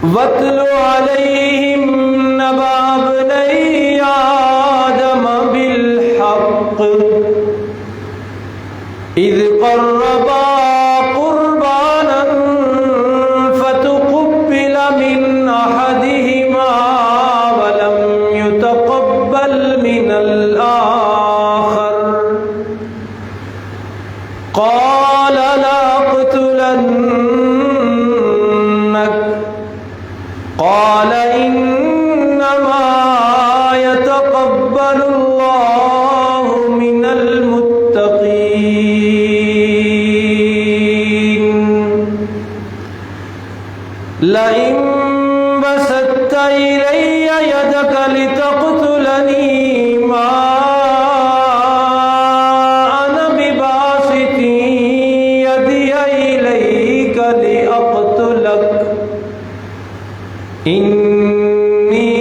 وَاتْلُ عَلَيْهِمْ نَبَأَ ابْنَيْ آدَمَ بِالْحَقِّ إِذْ قَرَّبَا قُرْبَانًا فَتُقُبِّلَ مِنْ أَحَدِهِمَا وَلَمْ يُتَقَبَّلْ مِنَ الْآخَرِ قَالَ لَأَقْتُلَنَّكَ قَالَ إِنَّمَا يَتَقَبَّلُ اللَّهُ مِنَ الْمُتَّقِينَ لَئِن بَسَطتَ إِلَيَّ يَدَكَ لِتَقْتُلَنِي مَا أَنَا بِبَاسِطٍ يَدِيَ إِلَيْكَ لِأَقْتُلَكَ إِنِّي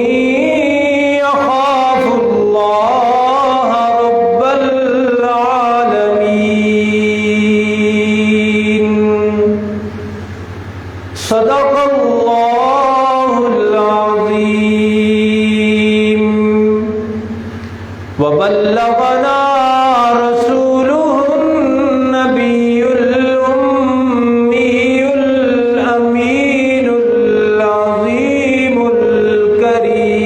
أَخَافُ اللَّهَ رَبَّ الْعَالَمِينَ صدق اللہ العظیم وبلغنا رسوله النبی الأمی الأمین العظیم الکریم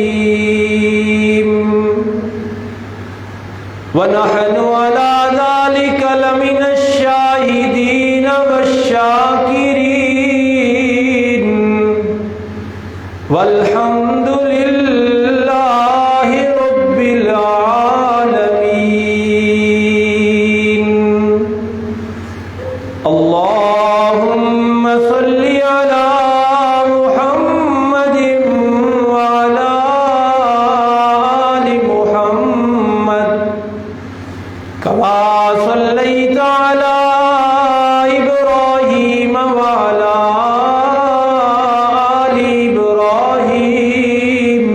ونحن على ذلك لمن الشاهدين والشاكرين والحمد لله رب العالمين اللهم صل على محمد وعلى آل محمد كما صليت على إبراهيم وعلى آل إبراهيم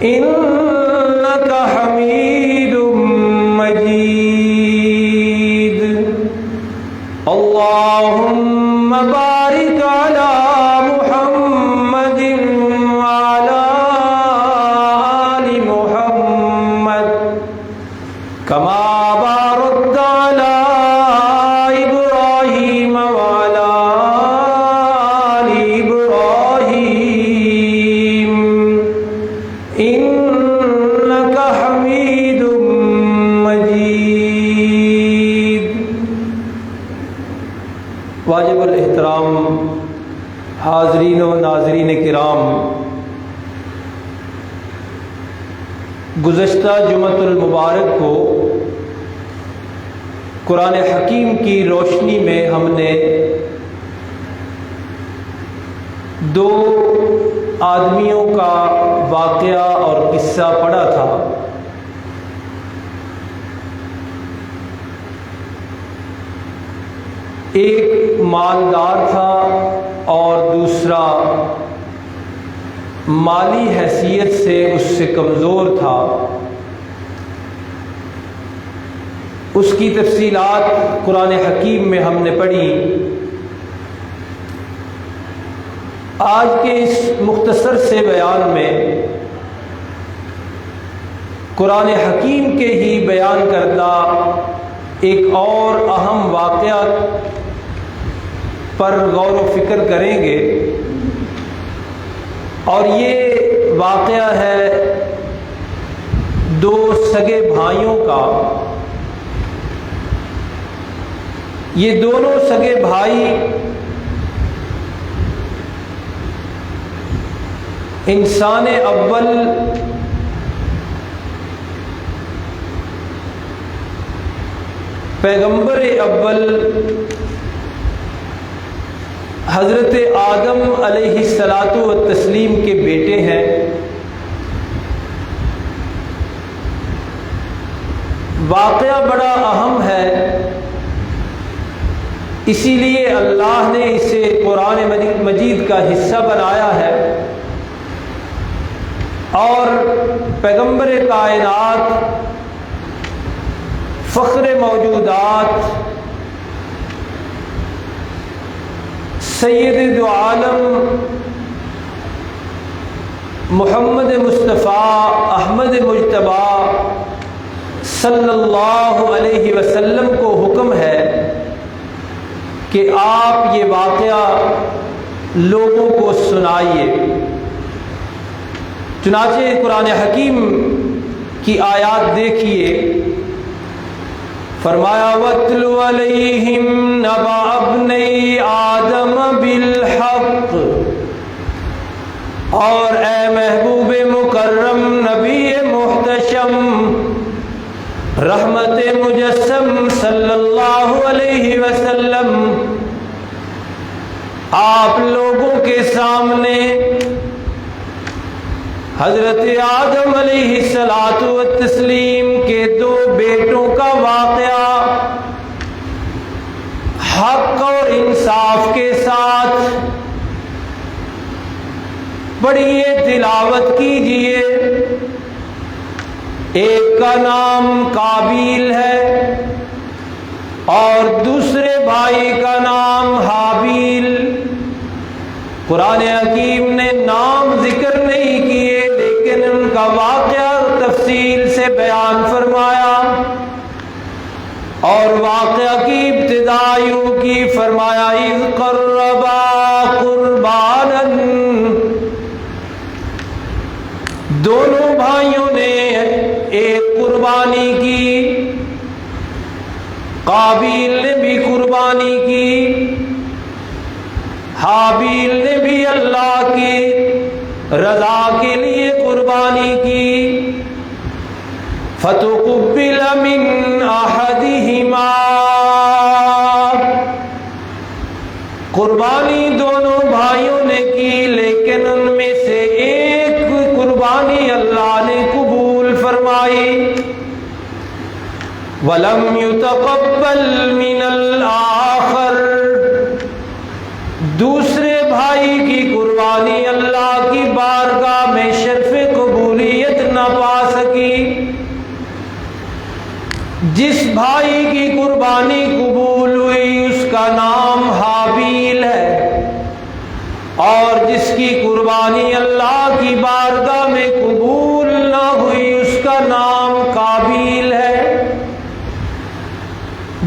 إنك حميد مجيد اللهم بارك على محمد وعلى آل محمد كما باركت على إبراهيم وعلى آل إبراهيم إنك حميد مجيد واجب الاحترام حاضرین و ناظرین کرام، گزشتہ جمعۃ المبارک کو قرآن حکیم کی روشنی میں ہم نے دو آدمیوں کا واقعہ اور قصہ پڑھا تھا۔ ایک مالدار تھا اور دوسرا مالی حیثیت سے اس سے کمزور تھا۔ اس کی تفصیلات قرآن حکیم میں ہم نے پڑھی۔ آج کے اس مختصر سے بیان میں قرآن حکیم کے ہی بیان کردہ ایک اور اہم واقعہ پر غور و فکر کریں گے، اور یہ واقعہ ہے دو سگے بھائیوں کا۔ یہ دونوں سگے بھائی انسان اول پیغمبر اول حضرت آدم علیہ الصلاۃ والتسلیم کے بیٹے ہیں۔ واقعہ بڑا اہم ہے، اسی لیے اللہ نے اسے قرآن مجید کا حصہ بنایا ہے، اور پیغمبر کائنات، فخر موجودات، سید دو عالم محمد مصطفیٰ احمد مجتبیٰ صلی اللہ علیہ وسلم کو حکم ہے کہ آپ یہ واقعہ لوگوں کو سنائیے۔ چنانچہ قرآن حکیم کی آیات دیکھیے، فرمایا وَاتْلُ عَلَيْهِمْ نَبَأَ ابْنَيْ آدَمَ بِالْحَقِّ، اور اے محبوب مکرم نبی محتشم رحمت مجسم صلی اللہ علیہ وسلم، آپ لوگوں کے سامنے حضرت آدم علیہ الصلاۃ والتسلیم کے دو بیٹوں کا واقعہ حق اور انصاف کے ساتھ پڑھیے، تلاوت کیجیے۔ ایک کا نام قابیل ہے اور دوسرے بھائی کا نام حابیل۔ قرآن حکیم نے نام ذکر نہیں کیے، لیکن ان کا واقعہ تفصیل سے بیان فرمایا، اور واقعہ کی ابتدا یوں کی، فرمایا اذ قربا قربانا، دونوں بھائیوں نے ایک قربانی کی، قابیل نے بھی قربانی کی، حابیل نے بھی اللہ کی رضا کے لیے قربانی کی۔ فتقبل من احدہما، قربانی دونوں بھائیوں نے کی، لیکن ان میں سے ایک قربانی اللہ نے قبول فرمائی۔ وَلَمْ يُتَقَبَّلْ مِنَ الْآخَرِ، دوسرے بھائی کی قربانی اللہ کی بارگاہ میں شرف قبولیت نہ پا سکی۔ جس بھائی کی قربانی قبول ہوئی اس کا نام حابیل ہے، اور جس کی قربانی اللہ کی بارگاہ میں قبول نہ ہوئی اس کا نام قابیل ہے۔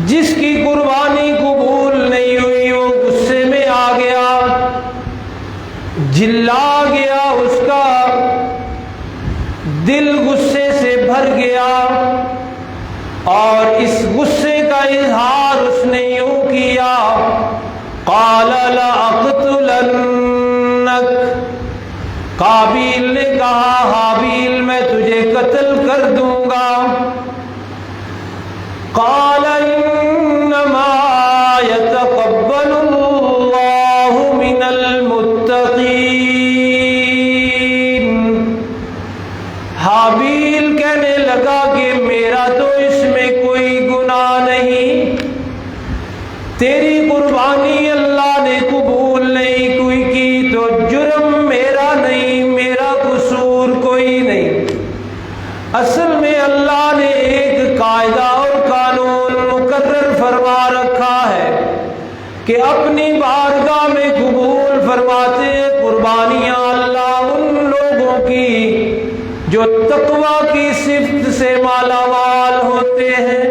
جس کی قربانی قبول نہیں ہوئی وہ غصے میں آ گیا، جلا گیا، اس کا دل غصے سے بھر گیا، اور اس غصے کا اظہار اس نے یوں کیا، قال لأقتلنک، قابیل نے کہا حابیل میں تجھے قتل کر دوں گا۔ قال انما يتقبل اللہ من المتقین، حابیل کہنے لگا کہ میرا تو اس میں کوئی گناہ نہیں، تیری قربانی اللہ نے قبول نہیں کوئی کی تو جرم میرا نہیں، میرا قصور کوئی نہیں۔ اصل میں اللہ نے ایک قاعدہ اور قانون مقرر فرما رکھا ہے کہ اپنی بارگاہ میں قبول فرماتے ہیں قربانیاں اللہ ان لوگوں کی جو تقویٰ کی صفت سے مالا مال ہوتے ہیں،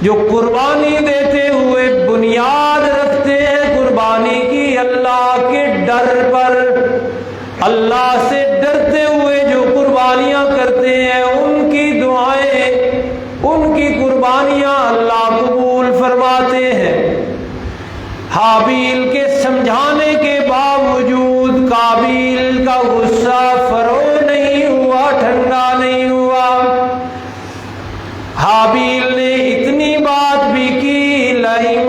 جو قربانی دیتے ہوئے بنیاد رکھتے ہیں قربانی کی اللہ کے ڈر پر، اللہ سے ڈرتے ہوئے جو قربانیاں کرتے ہیں ان کی دعائیں، ان کی قربانیاں اللہ قبول فرماتے ہیں۔ حابیل کے سمجھانے کے باوجود قابیل کا غصہ فرو نہیں ہوا، ٹھنڈا نہیں ہوا۔ حابیل نے اتنی بات بھی کی، لئن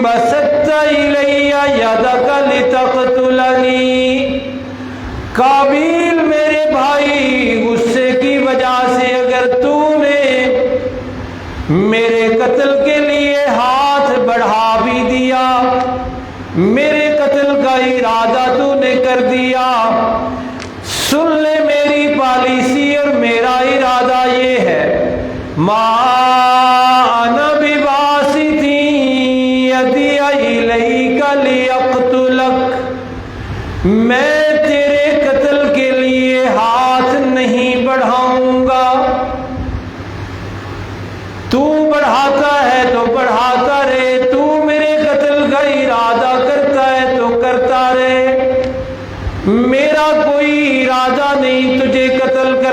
بسطت الی یدک لتقتلنی، قابیل میرے بھائی غصے کی وجہ سے اگر تو نے میرے قتل کے لیے ہاتھ بڑھا بھی دیا، میرے قتل کا ارادہ تو نے کر دیا، سن لے میری پالیسی اور میرا ارادہ یہ ہے، ما انا بباسط یدی الیک لیقتلک، میں تیرے قتل کے لیے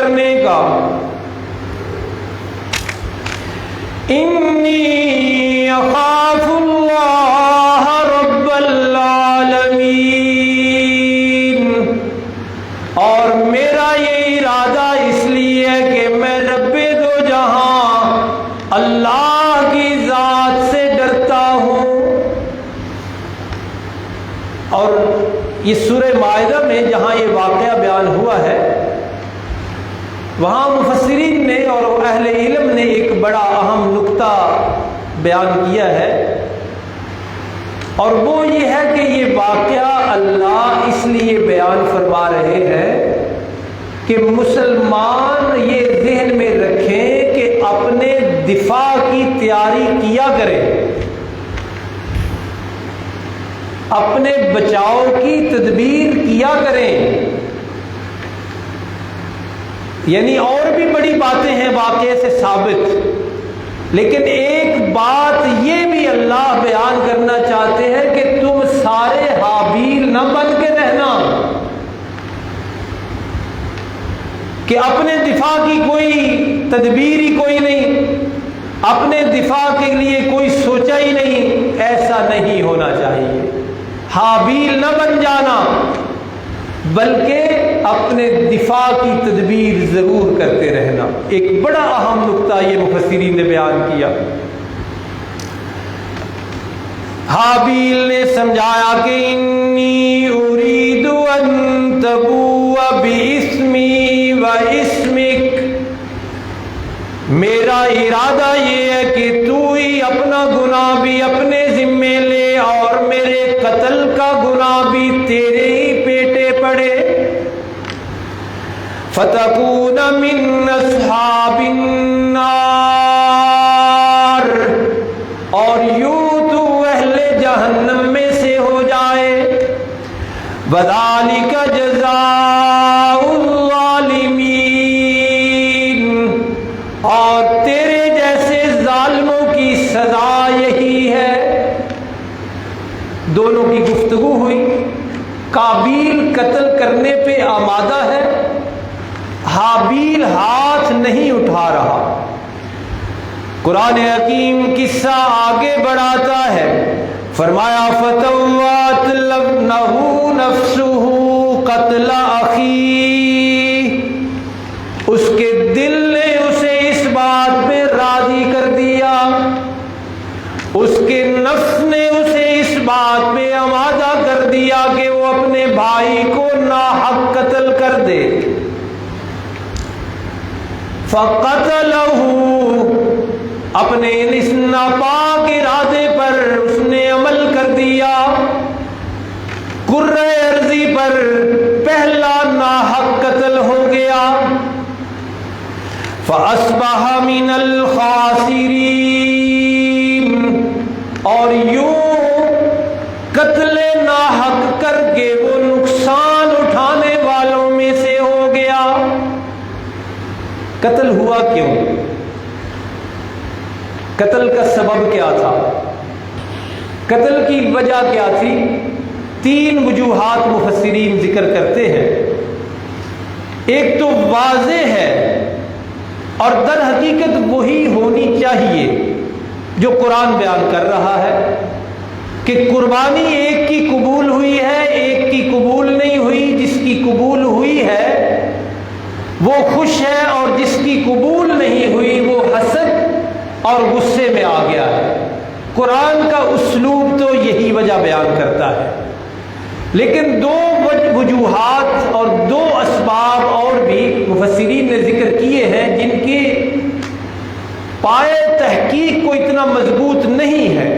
کرنے کا۔ انی اخاف اللہ رب العالمین، اور میرا یہ ارادہ اس لیے ہے کہ میں رب دو جہاں اللہ کی ذات سے ڈرتا ہوں۔ اور یہ سورہ مائدہ میں جہاں یہ واقعہ بیان ہوا ہے، وہاں مفسرین نے اور اہل علم نے ایک بڑا اہم نقطہ بیان کیا ہے، اور وہ یہ ہے کہ یہ واقعہ اللہ اس لیے بیان فرما رہے ہیں کہ مسلمان یہ ذہن میں رکھیں کہ اپنے دفاع کی تیاری کیا کریں، اپنے بچاؤ کی تدبیر کیا کریں۔ یعنی اور بھی بڑی باتیں ہیں واقعے سے ثابت، لیکن ایک بات یہ بھی اللہ بیان کرنا چاہتے ہیں کہ تم سارے حابیل نہ بن کے رہنا کہ اپنے دفاع کی کوئی تدبیر ہی کوئی نہیں، اپنے دفاع کے لیے کوئی سوچا ہی نہیں۔ ایسا نہیں ہونا چاہیے، حابیل نہ بن جانا، بلکہ اپنے دفاع کی تدبیر ضرور کرتے رہنا۔ ایک بڑا اہم نقطہ یہ مفسرین نے بیان کیا۔ حابیل نے سمجھایا کہ انی اريد ان تبوء باسمی و اسمک، میرا ارادہ یہ ہے کہ تو ہی اپنا گناہ بھی اپنے ذمے لے اور میرے قتل کا گناہ بھی تیرے ہی پیٹے پڑے۔ فتکون من اصحاب النار، اور یوں تو اہل جہنم میں سے ہو جائے۔ وذالک جزاء الظالمین، اور تیرے جیسے ظالموں کی سزا یہی ہے۔ دونوں کی گفتگو ہوئی، قابیل قتل کرنے پہ آمادہ ہے، حابیل ہاتھ نہیں اٹھا رہا۔ قرآن حکیم قصہ آگے بڑھاتا ہے، فرمایا فَطَوَّعَتْ لَهُ نَفْسُهُ قَتْلَ أَخِيهِ، اس کے دل نے اسے اس بات پہ راضی کر دیا، اس کے نفس نے اسے اس بات پہ آمادہ کر دیا کہ وہ اپنے بھائی کو ناحق قتل کر دے۔ فَقَتَلَهُ، اپنے اس ناپاک ارادے پر اس نے عمل کر دیا۔ کرۂ ارضی پر پہلا ناحق قتل ہو گیا۔ فَأَصْبَحَ مِنَ الْخَاسِرِينَ، اور یوں قتل ناحق کر کے وہ نقصان اٹھانے والوں میں سے ہو گیا۔ قتل ہوا کیوں؟ قتل کا سبب کیا تھا؟ قتل کی وجہ کیا تھی؟ 3 وجوہات مفسرین ذکر کرتے ہیں۔ ایک تو واضح ہے اور در حقیقت وہی ہونی چاہیے جو قرآن بیان کر رہا ہے کہ قربانی ایک کی قبول ہوئی ہے، ایک کی قبول نہیں ہوئی۔ جس کی قبول ہوئی ہے وہ خوش ہے، اور جس کی قبول نہیں ہوئی وہ حسد اور غصے میں آ گیا ہے۔ قرآن کا اسلوب تو یہی وجہ بیان کرتا ہے، لیکن 2 وجوہات اور 2 اسباب اور بھی مفسرین نے ذکر کیے ہیں جن کے پائے تحقیق کو اتنا مضبوط نہیں ہے،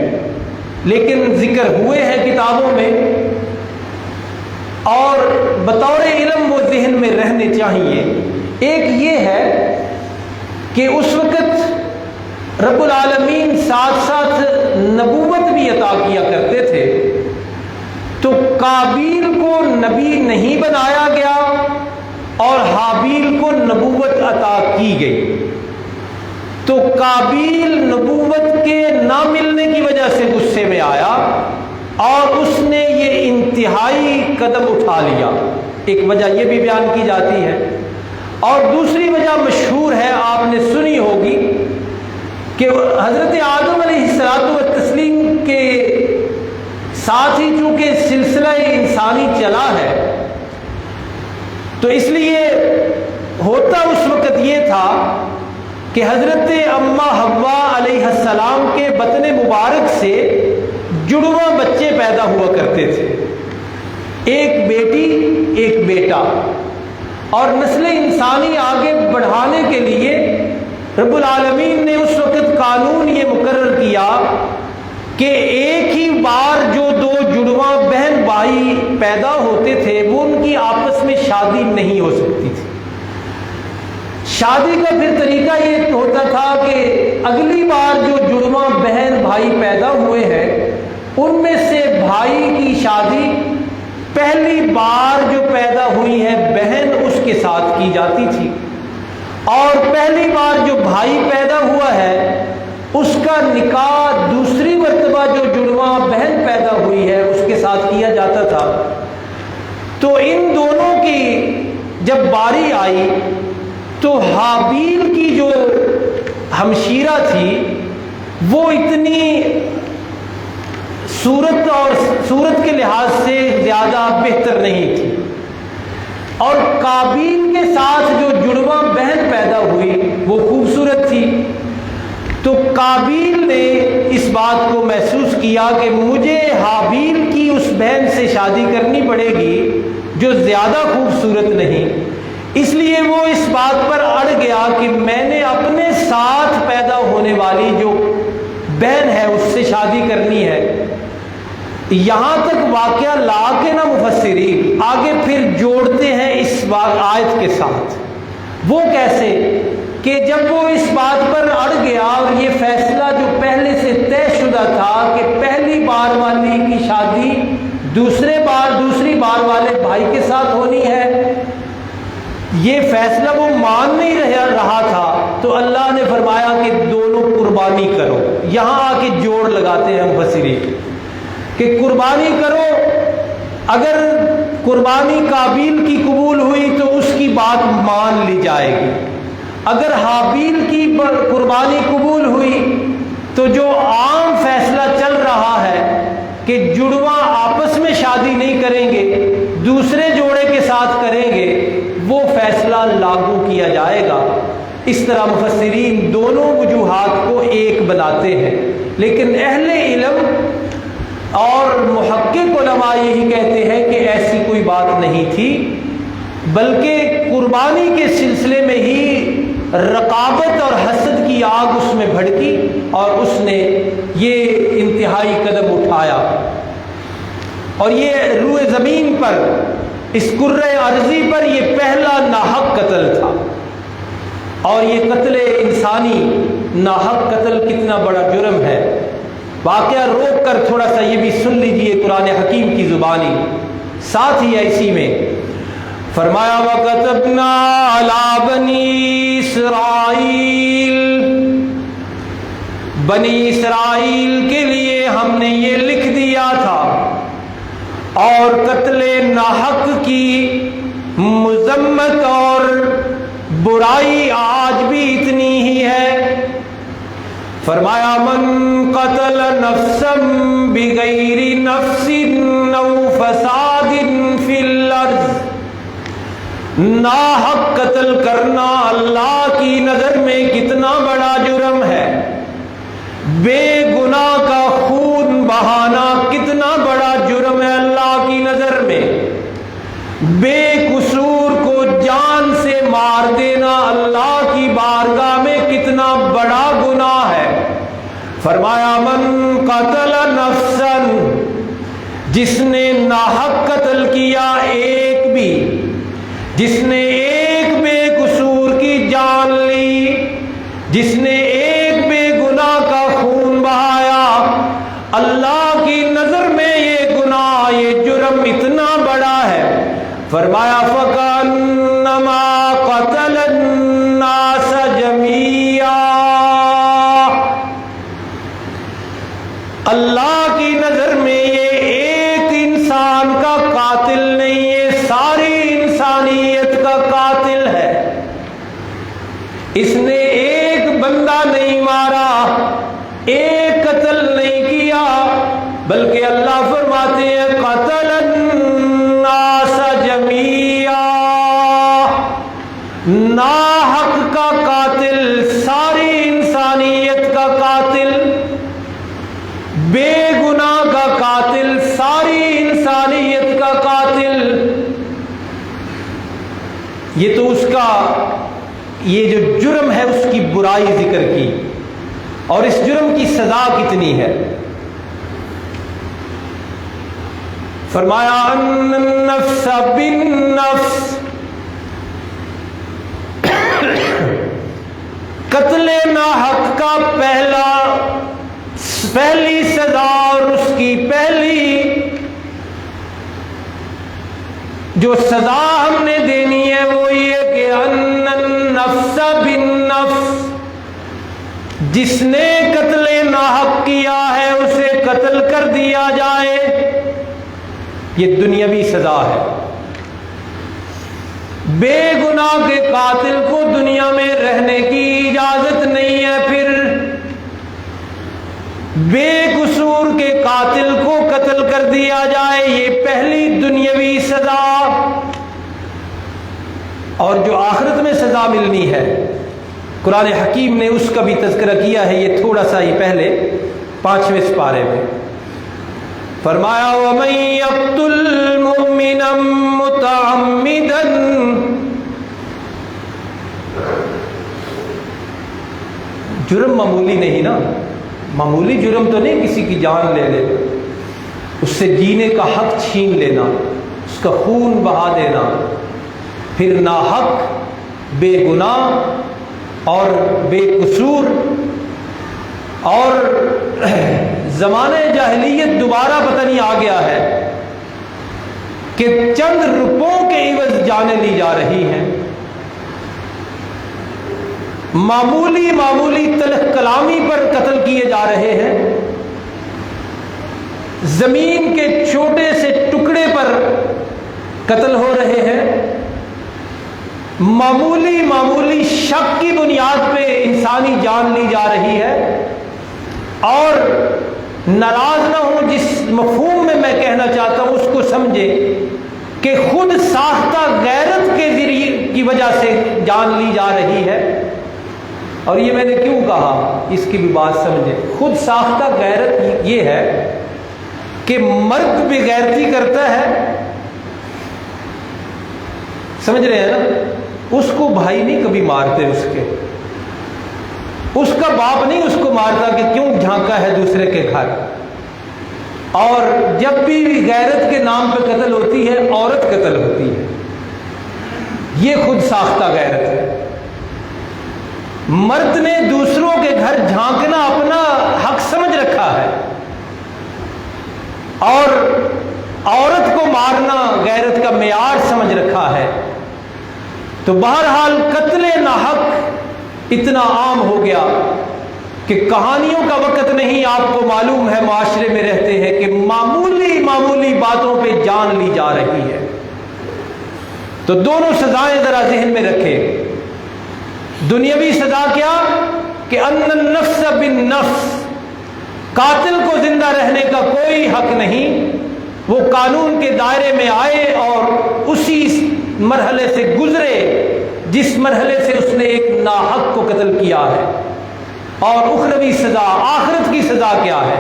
لیکن ذکر ہوئے ہیں کتابوں میں اور بطور علم وہ ذہن میں رہنے چاہیے۔ ایک یہ ہے کہ اس وقت رب العالمین ساتھ ساتھ نبوت بھی عطا کیا کرتے تھے، تو قابیل کو نبی نہیں بنایا گیا اور حابیل کو نبوت عطا کی گئی۔ تو قابیل نبوت کے نہ ملنے کی وجہ سے غصے میں آیا اور اس نے یہ انتہائی قدم اٹھا لیا۔ ایک وجہ یہ بھی بیان کی جاتی ہے، اور دوسری وجہ مشہور ہے، آپ نے سنی ہوگی کہ حضرت آدم علیہ الصلوۃ والتسلیم کے ساتھ ہی چونکہ سلسلہ انسانی چلا ہے، تو اس لیے ہوتا اس وقت یہ تھا کہ حضرت اماں حوا علیہ السلام کے بطن مبارک سے جڑواں بچے پیدا ہوا کرتے تھے، ایک بیٹی ایک بیٹا۔ اور نسل انسانی آگے بڑھانے کے لیے رب العالمین نے اس وقت قانون یہ مقرر کیا کہ ایک ہی بار جو دو جڑواں بہن بھائی پیدا ہوتے تھے وہ ان کی آپس میں شادی نہیں ہو سکتی تھی۔ شادی کا پھر طریقہ یہ ہوتا تھا کہ اگلی بار جو جڑواں بہن بھائی پیدا ہوئے ہیں ان میں سے بھائی کی شادی پہلی بار جو پیدا ہوئی ہے بہن اس کے ساتھ کی جاتی تھی، اور پہلی بار جو بھائی پیدا ہوا ہے اس کا نکاح دوسری مرتبہ جو جڑواں بہن پیدا ہوئی ہے اس کے ساتھ کیا جاتا تھا۔ تو ان دونوں کی جب باری آئی تو حابیل کی جو ہمشیرہ تھی وہ اتنی صورت کے لحاظ سے زیادہ بہتر نہیں تھی، اور قابیل کے ساتھ جو جڑواں بہن پیدا ہوئی وہ خوبصورت تھی۔ تو قابیل نے اس بات کو محسوس کیا کہ مجھے حابیل کی اس بہن سے شادی کرنی پڑے گی جو زیادہ خوبصورت نہیں، اس لیے وہ اس بات پر اڑ گیا کہ میں نے اپنے ساتھ پیدا ہونے والی جو بہن ہے اس سے شادی کرنی ہے۔ یہاں تک واقعہ لا کے نہ مفسرین آگے پھر جوڑتے ہیں اس آیت کے ساتھ۔ وہ کیسے کہ جب وہ اس بات پر اڑ گیا اور یہ فیصلہ جو پہلے سے طے شدہ تھا کہ پہلی بار والی کی شادی دوسری بار والے بھائی کے ساتھ ہونی ہے، یہ فیصلہ وہ مان نہیں رہا تھا، تو اللہ نے فرمایا کہ دونوں قربانی کرو۔ یہاں آ کے جوڑ لگاتے ہیں مفسرین کہ قربانی کرو۔ اگر قربانی قابیل کی قبول ہوئی تو اس کی بات مان لی جائے گی، اگر حابیل کی قربانی قبول ہوئی تو جو عام فیصلہ چل رہا ہے کہ جڑواں آپس میں شادی نہیں کریں گے، دوسرے جوڑے کے ساتھ کریں گے، وہ فیصلہ لاگو کیا جائے گا۔ اس طرح مفسرین دونوں وجوہات کو ایک بناتے ہیں، لیکن اہل علم اور محقق علماء یہی کہتے ہیں کہ ایسی کوئی بات نہیں تھی، بلکہ قربانی کے سلسلے میں ہی رقابت اور حسد کی آگ اس میں بھڑکی اور اس نے یہ انتہائی قدم اٹھایا، اور یہ روئے زمین پر اس کرۂ ارضی پر یہ پہلا ناحق قتل تھا۔ اور یہ قتل انسانی، ناحق قتل کتنا بڑا جرم ہے۔ واقعہ روک کر تھوڑا سا یہ بھی سن لیجئے قرآن حکیم کی زبانی، ساتھ ہی اسی میں فرمایا وَكَتَبْنَا عَلَى بَنِي إِسْرَائِيلَ، بنی اسرائیل کے لیے ہم نے یہ لکھ دیا تھا، اور قتل ناحق کی مذمت اور برائی آج بھی اتنی ہی ہے۔ فرمایا من قتل نفسا بغیر نفس او فساد فی الارض، ناحق قتل کرنا اللہ کی نظر میں کتنا بڑا جرم ہے، بے گناہ کا خون بہانا کتنا بڑا جرم ہے اللہ کی نظر میں، بے قصور کو جان سے مار دینا اللہ کی بارگاہ میں کتنا بڑا گناہ ہے۔ فرمایا من قتل نفسا، جس نے ناحق قتل کیا ایک بھی، جس نے ایک بے قصور کی جان لی، جس نے ایک بے گناہ کا خون بہایا، اللہ کی نظر میں یہ گناہ، یہ جرم اتنا بڑا ہے۔ فرمایا فَكَأَنَّمَا قَتَلَ النَّاسَ جَمِيعًا، اللہ کی نظر میں یہ ایک انسان کا قاتل نہیں، یہ ساری انسانیت کا قاتل ہے۔ اس نے ایک بندہ نہیں مارا، ایک قتل نہیں کیا، بلکہ اللہ فرماتے ہیں قتل الناس جميعا، ناحق کا قاتل، ساری انسانیت کا قاتل، بے گناہ کا قاتل، ساری انسانیت کا قاتل۔ یہ تو اس کا یہ جو جرم ہے اس کی برائی ذکر کی، اور اس جرم کی سزا کتنی ہے۔ فرمایا ان النفس بالنفس، قتل ناحق کا پہلی سزا اور اس کی پہلی جو سزا ہم نے دینی ہے وہ یہ کہ ان النفس بالنفس، جس نے قتل ناحق کیا ہے اسے قتل کر دیا جائے، یہ دنیاوی سزا ہے۔ بے گناہ کے قاتل کو دنیا میں رہنے کی اجازت نہیں ہے، پھر بے قصور کے قاتل کو قتل کر دیا جائے، یہ پہلی دنیاوی سزا۔ اور جو آخرت میں سزا ملنی ہے قرآن حکیم نے اس کا بھی تذکرہ کیا ہے، یہ تھوڑا سا ہی پہلے 5ویں سپارے میں فرمایا وَمَن يَقْتُلْ مُؤْمِنًا مُتَعَمِّدًا، جرم معمولی نہیں نا، معمولی جرم تو نہیں کسی کی جان لے لے، اس سے جینے کا حق چھین لینا، اس کا خون بہا دینا، پھر ناحق بے گناہ اور بے قصور، اور زمانہ جاہلیت دوبارہ پتہ نہیں آ گیا ہے کہ چند روپوں کے عوض جانیں لی جا رہی ہیں، معمولی تلخ کلامی پر قتل کیے جا رہے ہیں، زمین کے چھوٹے سے ٹکڑے پر قتل ہو رہے ہیں، معمولی شک کی بنیاد پہ انسانی جان لی جا رہی ہے۔ اور ناراض نہ ہوں، جس مفہوم میں کہنا چاہتا ہوں اس کو سمجھے کہ خود ساختہ غیرت کے ذریعے کی وجہ سے جان لی جا رہی ہے۔ اور یہ میں نے کیوں کہا، اس کی بھی بات سمجھے۔ خود ساختہ غیرت یہ ہے کہ مرد بے غیرتی کرتا ہے، سمجھ رہے ہیں نا، اس کو بھائی نہیں کبھی مارتے، اس کا باپ نہیں اس کو مارتا کہ کیوں جھانکا ہے دوسرے کے گھر۔ اور جب بھی غیرت کے نام پہ قتل ہوتی ہے، عورت قتل ہوتی ہے، یہ خود ساختہ غیرت ہے۔ مرد نے دوسروں کے گھر جھانکنا اپنا حق سمجھ رکھا ہے، اور عورت کو مارنا غیرت کا معیار سمجھ رکھا ہے۔ تو بہرحال قتل ناحق اتنا عام ہو گیا کہ کہانیوں کا وقت نہیں، آپ کو معلوم ہے معاشرے میں رہتے ہیں کہ معمولی باتوں پہ جان لی جا رہی ہے۔ تو دونوں سزائیں ذرا ذہن میں رکھیں۔ دنیاوی سزا کیا کہ ان النفس بالنفس، قاتل کو زندہ رہنے کا کوئی حق نہیں، وہ قانون کے دائرے میں آئے اور اسی مرحلے سے گزرے جس مرحلے سے اس نے ایک ناحق کو قتل کیا ہے۔ اور اخروی سزا، آخرت کی سزا کیا ہے؟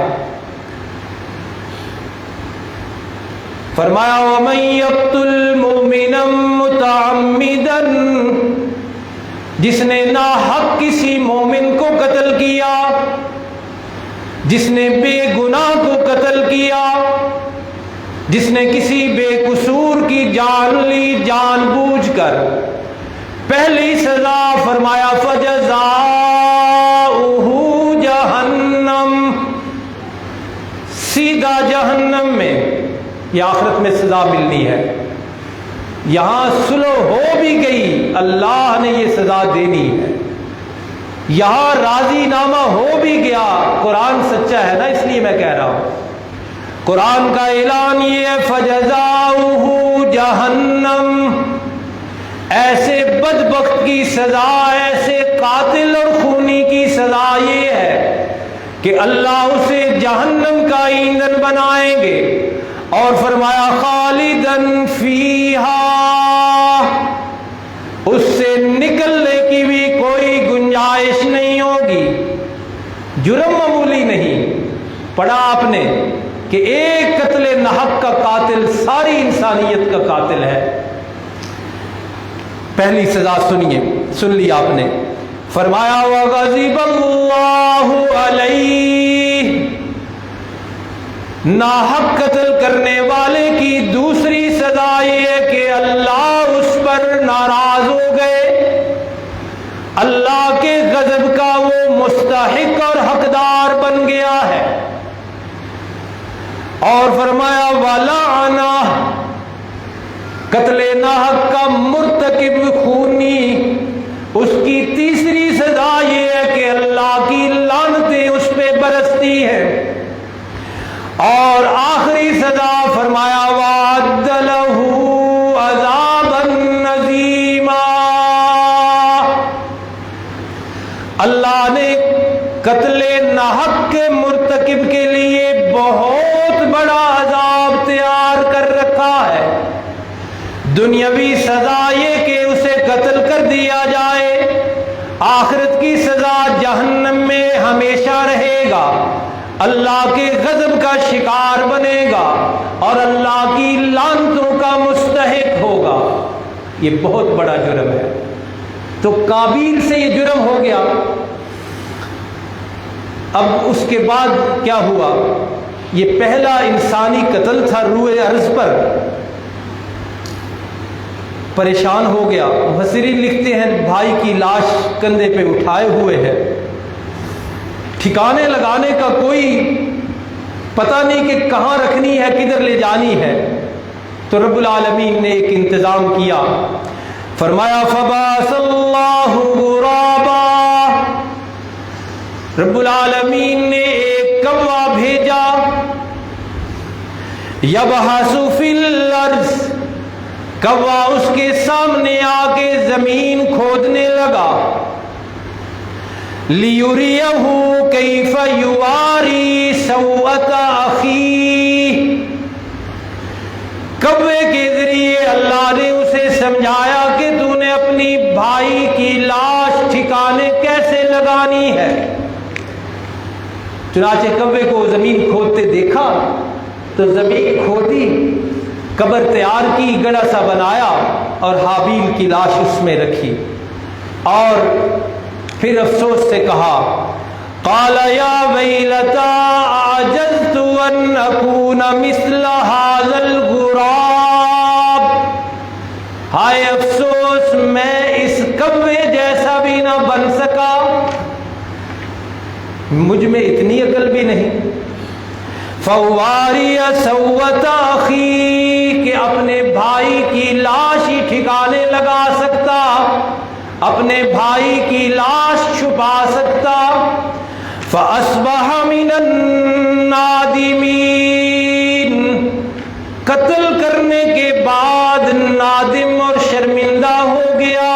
فرمایا وَمَن يَقْتُلْ مُؤْمِنًا مُتَعَمِّدًا، جس نے ناحق کسی مومن کو قتل کیا، جس نے بے گناہ کو قتل کیا، جس نے کسی بے قصور کی جان لی جان بوجھ کر، پہلی سزا فرمایا فَجَزَاؤُهُ جہنم، سیدھا جہنم میں، یہ آخرت میں سزا ملنی ہے۔ یہاں صلح ہو بھی گئی، اللہ نے یہ سزا دینی ہے۔ یہاں راضی نامہ ہو بھی گیا، قرآن سچا ہے نا، اس لیے میں کہہ رہا ہوں۔ قرآن کا اعلان یہ ہے فَجَزَاؤُهُ جہنم، ایسے بدبخت کی سزا، ایسے قاتل اور خونی کی سزا یہ ہے کہ اللہ اسے جہنم کا ایندھن بنائیں گے، اور فرمایا خالدن فیہا، اس سے نکلنے کی بھی کوئی گنجائش نہیں ہوگی۔ جرم معمولی نہیں، پڑھا آپ نے کہ ایک قتل ناحق کا قاتل ساری انسانیت کا قاتل ہے۔ پہلی سزا سن لی آپ نے، فرمایا وغضب اللہ علیہ، ناحق قتل کرنے والے کی دوسری سزا یہ ہے کہ اللہ اس پر ناراض ہو گئے، اللہ کے غضب کا وہ مستحق اور حقدار بن گیا ہے۔ اور فرمایا وَلَعَنَ، قتل ناحق کا مرتکب خونی، اس کی تیسری سزا یہ ہے کہ اللہ کی لعنتیں اس پہ برستی ہیں۔ اور آخری سزا فرمایا وَأَعَدَّ لَهُ عَذَابًا عَظِیمًا، اللہ نے قتل ناحق کے مرتکب کے لیے بہت بڑا عذاب تیار کر رکھا ہے۔ دنیاوی سزا یہ کہ اسے قتل کر دیا جائے، آخرت کی سزا جہنم میں ہمیشہ رہے گا، اللہ کے غضب کا شکار بنے گا اور اللہ کی لعنتوں کا مستحق ہوگا۔ یہ بہت بڑا جرم ہے۔ تو قابیل سے یہ جرم ہو گیا، اب اس کے بعد کیا ہوا؟ یہ پہلا انسانی قتل تھا روئے ارض پر، پریشان ہو گیا۔ مفسرین لکھتے ہیں بھائی کی لاش کندھے پہ اٹھائے ہوئے ہے، ٹھکانے لگانے کا کوئی پتہ نہیں کہ کہاں رکھنی ہے، کدھر لے جانی ہے۔ تو رب العالمین نے ایک انتظام کیا، فرمایا فبعث اللہ غرابا، رب العالمین نے ایک کوا بھیجا، یبحث فی الارض، کوا اس کے سامنے آ کے زمین کھودنے لگا، لیریہ کیف یواری سوءۃ اخیہ، کوے کے ذریعے اللہ نے اسے سمجھایا کہ تو نے اپنی بھائی کی لاش ٹھکانے کیسے لگانی ہے۔ چنانچہ کوے کو زمین کھودتے دیکھا تو زمین کھودی، قبر تیار کی، گڑھا سا بنایا اور حابیل کی لاش اس میں رکھی، اور پھر افسوس سے کہا قال یا ویلتا اعجزت ان اکون مثل هذا الغراب، ہائے افسوس میں اس کوے جیسا بھی نہ بن سکا، مجھ میں اتنی عقل بھی نہیں۔ فواری سوءۃ اخی، کہ اپنے بھائی کی لاش ہی ٹھکانے لگا سکتا، اپنے بھائی کی لاش چھپا سکتا۔ فاصبح من النادمین، قتل کرنے کے بعد نادم اور شرمندہ ہو گیا،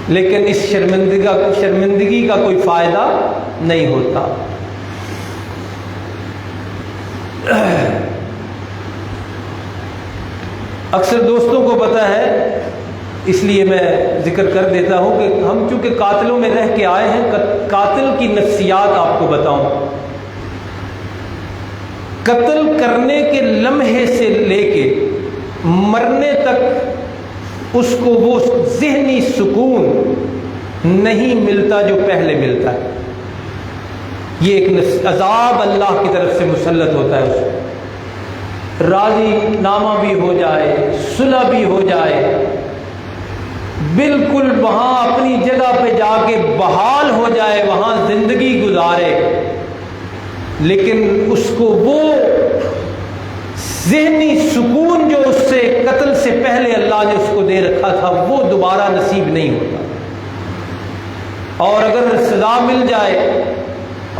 لیکن اس شرمندگی کا کوئی فائدہ نہیں ہوتا۔ اکثر دوستوں کو پتہ ہے، اس لیے میں ذکر کر دیتا ہوں کہ ہم چونکہ قاتلوں میں رہ کے آئے ہیں، قاتل کی نفسیات آپ کو بتاؤں۔ قتل کرنے کے لمحے سے لے کے مرنے تک اس کو وہ ذہنی سکون نہیں ملتا جو پہلے ملتا ہے۔ یہ ایک عذاب اللہ کی طرف سے مسلط ہوتا ہے اس کو، راضی نامہ بھی ہو جائے، صلح بھی ہو جائے، بالکل وہاں اپنی جگہ پہ جا کے بحال ہو جائے، وہاں زندگی گزارے، لیکن اس کو وہ ذہنی سکون جو اس سے قتل سے پہلے اللہ نے اس کو دے رکھا تھا وہ دوبارہ نصیب نہیں ہوتا۔ اور اگر سزا مل جائے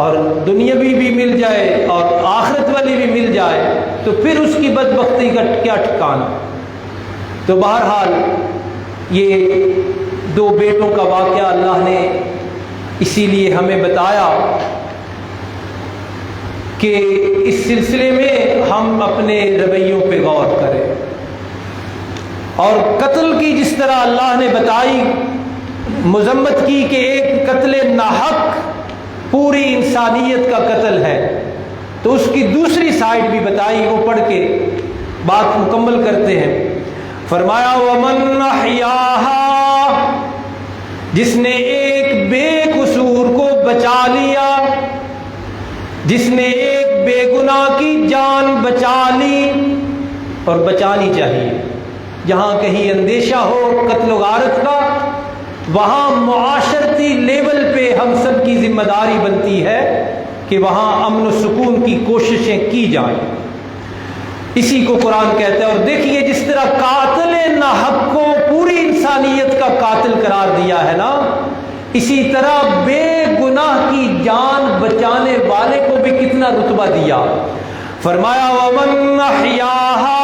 اور دنیاوی بھی مل جائے اور آخرت والی بھی مل جائے تو پھر اس کی بدبختی کا کیا ٹھکانا۔ تو بہرحال یہ دو بیٹوں کا واقعہ اللہ نے اسی لیے ہمیں بتایا کہ اس سلسلے میں ہم اپنے رویوں پہ غور کریں، اور قتل کی جس طرح اللہ نے بتائی مذمت کی کہ ایک قتل ناحق پوری انسانیت کا قتل ہے، تو اس کی دوسری سائیڈ بھی بتائی، وہ پڑھ کے بات مکمل کرتے ہیں۔ فرمایا وَمَنْ أَحْيَاهَا، جس نے ایک بے قصور کو بچا لیا، جس نے ایک بے گناہ کی جان بچا لی، اور بچانی چاہیے۔ جہاں کہیں اندیشہ ہو قتل و غارت کا، وہاں معاشرتی لیول پہ ہم سب کی ذمہ داری بنتی ہے کہ وہاں امن و سکون کی کوششیں کی جائیں۔ اسی کو قرآن کہتا ہے۔ اور دیکھیے جس طرح قاتل ناحق کو پوری انسانیت کا قاتل قرار دیا ہے نا، اسی طرح بے گناہ کی جان بچانے والے کو بھی کتنا رتبہ دیا۔ فرمایا وَمَنْ أَحْيَاهَا،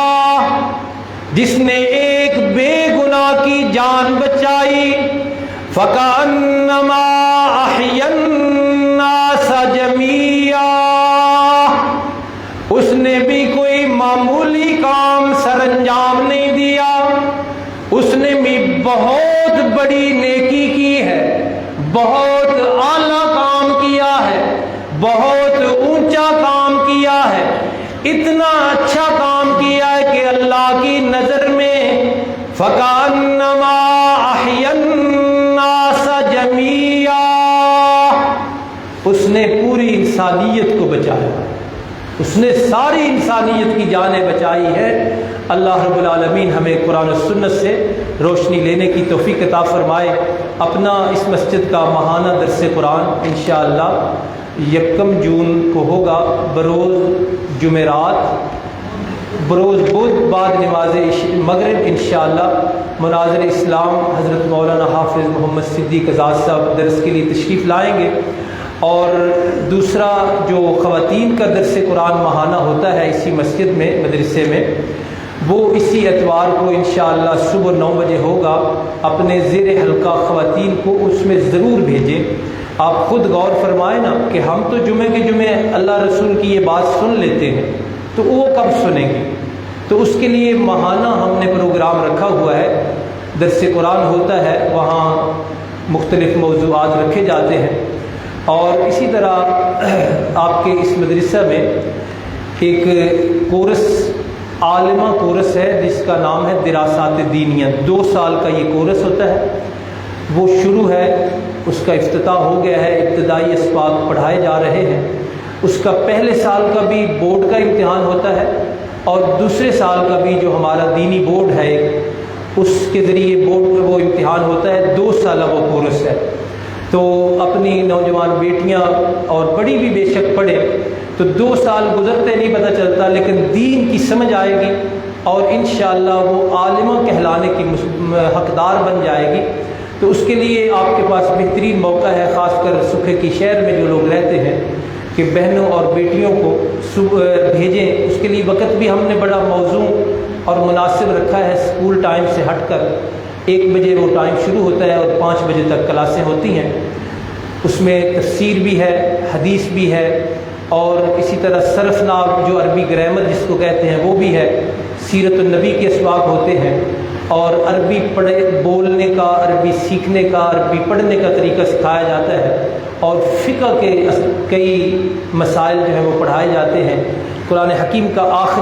جس نے ایک بے گناہ کی جان بچائی، فَكَأَنَّمَا أَحْيَا النَّاسَ جَمِيعًا، اس نے بھی کوئی معمولی کام سر انجام نہیں دیا، اس نے بھی بہت بڑی نیکی کی ہے، بہت اعلیٰ کام کیا ہے، بہت اونچا کام کیا ہے، اتنا اچھا کام کیا ہے کہ اللہ کی نظر میں فَكَأَنَّمَا أَحْيَا النَّاسَ جَمِيعًا، اس نے پوری انسانیت کو بچایا، اس نے ساری انسانیت کی جانیں بچائی ہے۔ اللہ رب العالمین ہمیں قرآن و سنت سے روشنی لینے کی توفیق عطا فرمائے۔ اپنا اس مسجد کا ماہانہ درس قرآن انشاءاللہ 1 جون کو ہوگا، بروز جمعرات، بروز بدھ، بعد نماز مغرب انشاءاللہ مناظر اسلام حضرت مولانا حافظ محمد صدیق آزاد صاحب درس کے لیے تشریف لائیں گے۔ اور دوسرا جو خواتین کا درس قرآن ماہانہ ہوتا ہے اسی مسجد میں مدرسے میں، وہ اسی اتوار کو انشاءاللہ صبح 9 بجے ہوگا۔ اپنے زیر حلقہ خواتین کو اس میں ضرور بھیجیں۔ آپ خود غور فرمائیں نا کہ ہم تو جمعے کے جمعے اللہ رسول کی یہ بات سن لیتے ہیں، تو وہ کب سنیں گے؟ تو اس کے لیے ماہانہ ہم نے پروگرام رکھا ہوا ہے، درس قرآن ہوتا ہے، وہاں مختلف موضوعات رکھے جاتے ہیں۔ اور اسی طرح آپ کے اس مدرسہ میں ایک کورس، عالمہ کورس ہے جس کا نام ہے دراسات دینیہ، 2 سال کا یہ کورس ہوتا ہے، وہ شروع ہے، اس کا افتتاح ہو گیا ہے، ابتدائی اسباق پڑھائے جا رہے ہیں۔ اس کا پہلے سال کا بھی بورڈ کا امتحان ہوتا ہے، اور دوسرے سال کا بھی جو ہمارا دینی بورڈ ہے اس کے ذریعے بورڈ وہ امتحان ہوتا ہے۔ 2 سالہ وہ کورس ہے۔ تو اپنی نوجوان بیٹیاں اور بڑی بھی بے شک پڑھے، تو 2 سال گزرتے نہیں پتہ چلتا، لیکن دین کی سمجھ آئے گی اور انشاءاللہ وہ عالمہ کہلانے کی حقدار بن جائے گی۔ تو اس کے لیے آپ کے پاس بہترین موقع ہے، خاص کر سکھے کی شہر میں جو لوگ رہتے ہیں، کہ بہنوں اور بیٹیوں کو بھیجیں۔ اس کے لیے وقت بھی ہم نے بڑا موزوں اور مناسب رکھا ہے، اسکول ٹائم سے ہٹ کر 1 بجے وہ ٹائم شروع ہوتا ہے اور 5 بجے تک کلاسیں ہوتی ہیں۔ اس میں تفسیر بھی ہے، حدیث بھی ہے، اور اسی طرح صرف ناب جو عربی گرامر جس کو کہتے ہیں وہ بھی ہے، سیرت النبی کے اسباق ہوتے ہیں، اور عربی بولنے کا، عربی سیکھنے کا، عربی پڑھنے کا طریقہ سکھایا جاتا ہے، اور فقہ کے کئی مسائل جو ہیں وہ پڑھائے جاتے ہیں۔ قرآن حکیم کا آخری